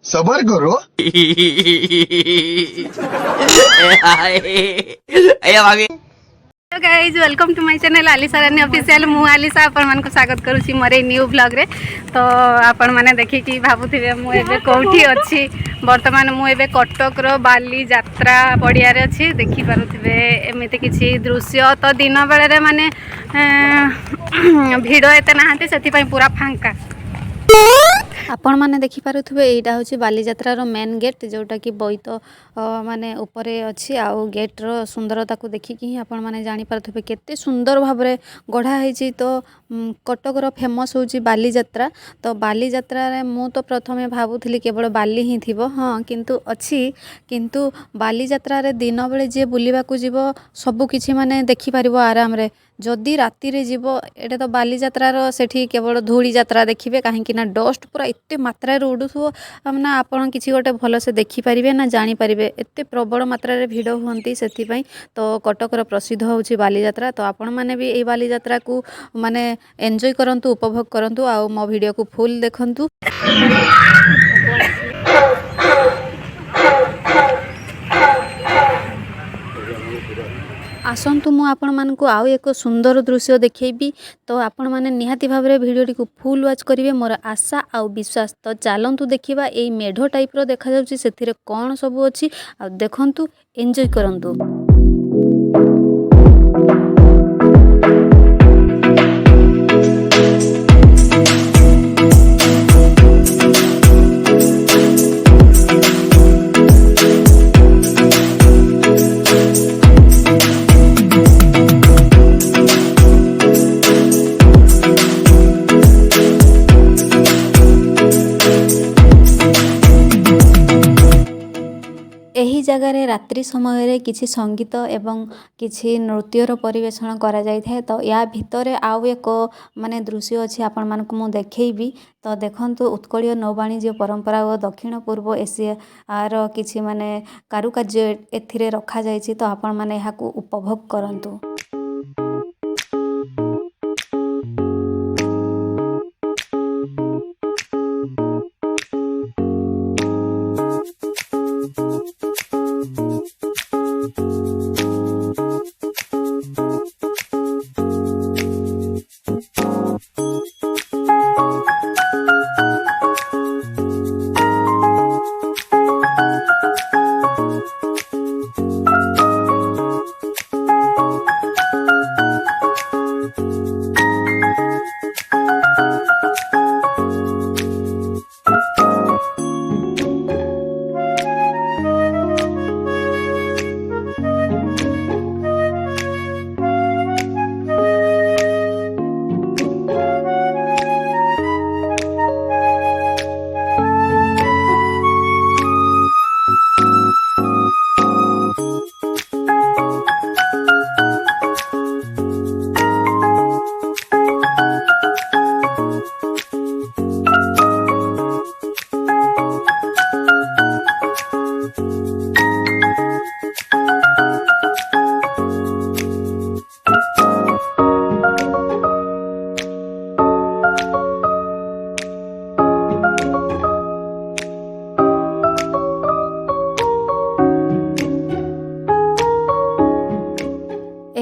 सबर करो। Hello guys welcome to my channel Alisharani official मु आलिशा आपण मानक स्वागत करूची मोरे न्यू ब्लॉग रे। तो आपण माने देखि कि भाबुथिबे मु एबे कोठी अछि वर्तमान मु एबे कटक रो बाली यात्रा पड़िया रे अछि देखि पारुथिबे एमिति किछि दृश्य। तो दिन बेले रे माने भिड़ एते नाहंती सेति पई पूरा फांका। आपण माने देखि पारुथिबे एटा होछि बालीयात्रा रो मेन गेट जोटा कि बोईत माने ऊपर अछि आउ गेट रो सुंदरता को देखि कि आपण माने जानि पारुथिबे केते सुंदर भाबरे गढ़ा हेछि। तो कटक रो फेमस होछि बालीयात्रा। तो बालीयात्रा रे मु तो प्रथमे भाबुथिली केवल बाली ही थिबो हां किंतु अछि किंतु बालीयात्रा रे दिन बेले जे बुलिबा को जीवो सब किछि माने देखि परिबो आराम रे। जदि राति रे जीवो एटा तो बालीयात्रा रो सेठी केवल धूली यात्रा देखिबे काहे कि ना डस्ट पूरा एते मात्रा रे उडुथो ना आपण किछि गोटे भलो से देखि परिबे ना जानि परिबे एते प्रबल मात्रा रे भिड़ हुंती सेति पई। तो कटक रो प्रसिद्ध होछि बालीयात्रा। तो आपण माने भी ए बालीयात्रा को माने एन्जॉय करंतु उपभोग करंतु आ मो वीडियो को फुल देखंतु। आसंतु मु आपण मानकु आउ एक सुंदर दृश्य देखैबी। तो आपण माने निहाती भाबरे वीडियो को फुल वॉच करिवे मोर आशा आउ विश्वास। तो चलंतु देखिबा एई मेढो टाइप रो देखा जाउची सेथिरे कोन सब अछि आ देखंतु एन्जॉय करंतु। एही जगह रे रात्रि समय रे किछि संगीत एवं किछि नृत्यर परिवेषण करा जाय थाए। तो या भितरे आउ एक माने दृश्य अछि आपण मानकु मु देखैबी। तो देखंतु उत्कलीय नौवाणिज्य परंपरा और दक्षिण पूर्व एशिया आर किछि माने कारुकार्य एथिरे रखा जायछि। तो आपण माने एहाकु उपभोग करंतु।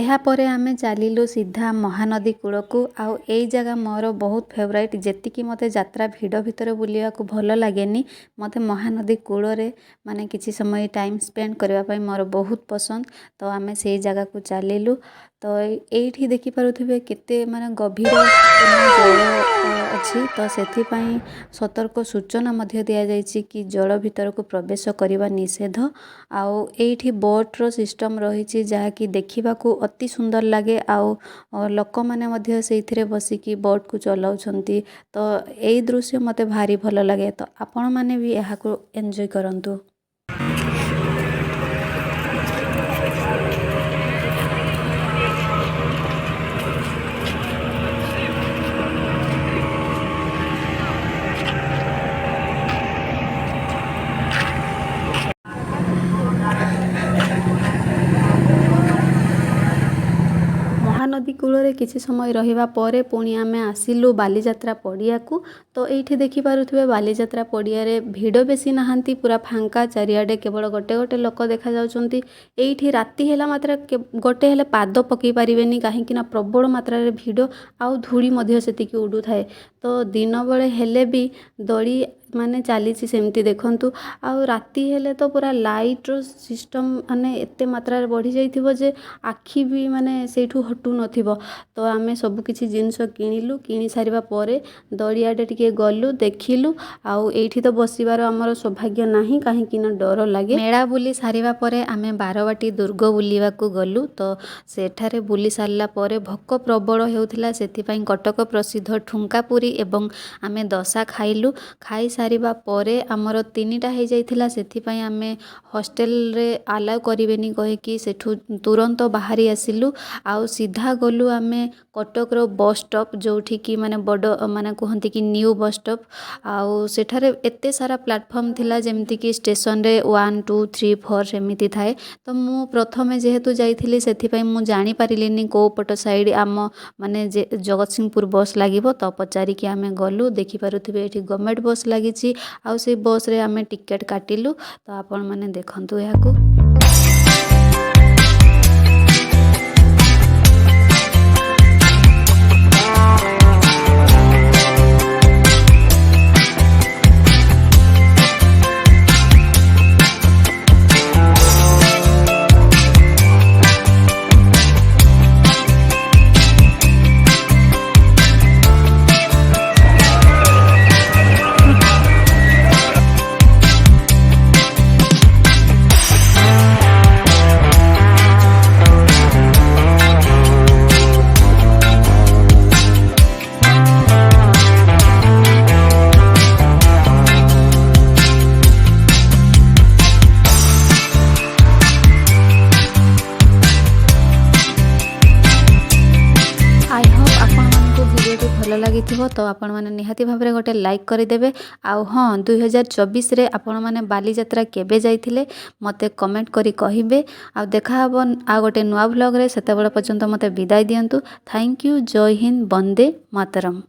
यापर आमे चलिलु सीधा महानदी कूल को आउ एई जगह मोर बहुत फेवरेट। जेतिकी मते यात्रा भिड़ भितर बुलिया को भल लागेनी मते महानदी कूल रे माने किछि समय टाइम स्पेंड करबा पई मोर बहुत पसंद। तो आमे सेई जगह को चलिलु। तो एठी देखि पारुथिबे केते माने गभीर जल अछि। तो सेथि पई सतर्क सूचना मध्य दिया जायछि कि जल भितर को प्रवेश करबा निषेध। आउ एठी बोट रो सिस्टम रहिछि जहा कि देखिबा को अति सुंदर लागे। आउ लोक माने मध्य सेइथिरे बसी कि बोट को चलाउछंती। तो एई दृश्य मते भारी भल लागे। तो आपण माने भी एहा को एन्जॉय करंतु। नदी कूल किछि समय रहिबा परे पुणी आमे आसिलु बालीजात्रा पड़ियाकू। तो एठी देखि पारुथबे बालीजात्रा पड़ियारे भिड़ बेसी नाहांती, पूरा फांका चारिआडे केवल गोटे गोटे लोक देखा जाउछंती। एठी राति हेला मात्र गोटे हेले पाद पकई पारिबेनी, काहेकि ना प्रबल मात्रा रे भिड़ आउ धूली मध्य सेतिकी उडु थाए। तो दिन बेले हेले भी दड़ी माने चली सेमती देखंतु। आउ राति हेले तो पूरा लाइट रो सिस्टम माने एते मात्रा रे बढ़ी जाइथिबो जे आखि भी माने सेठू हटू नथिबो। तो आमे सब किछि जिंस किनिलु, किनि सारिबा परे दड़ियाडे टिके गलु देखिलु। आउ एठी तो बसिबार हमर सौभाग्य नाही, काहेकि ना डर लागे। मेळा बुली सारिबा परे आमे बारवाटी दुर्ग बुलिबा को गलु। तो सेठारे बुली सारला परे भोक प्रबल हेउथिला, सेथि पई कटक प्रसिद्ध ठुंका पुरी एवं आमे दशा खाइलु। खाई सारिबा परे आमर 3टा हे जाइथिला, सेथि पई आमे हॉस्टल रे अलाउ करिवेनी कहिकी सेठू तुरंत बाहरी आसिलु। आउ सीधा गलु आमे कटक रो बस स्टॉप, जोठी की माने बड़ माने कहंती कि न्यू बस स्टॉप। आउ सेठारे एते सारा प्लेटफॉर्म थिला, जेमती कि स्टेशन रे 1 2 3 4 एमिति थाए। तो मु प्रथमे जेहेतु जाइथिली सेथि पई मु जानि पारिलिनी को पट साइड आम माने जगतसिंहपुर बस लागिबो। तो पचारि कि आमे गलु, देखि पारुथिबे एठी गवर्नमेंट बस लागिछि। आउ से बस रे आमे टिकेट काटिलु। तो आपण माने देखंतु याकू। भल लगी तो आपण मैंने निहाती भाव में गोटे लाइक करदेवे। आउ हाँ 2024 रे आपण मैंने बालीजात्रा केबे जाइथिले मते कमेंट करी कहिबे। आ देखा हबो आ गोटे नुआ व्लॉग रे, सेते बेले पर्यंत मते विदाय दियंतु। Thank you. जय हिंद, वंदे मातरम।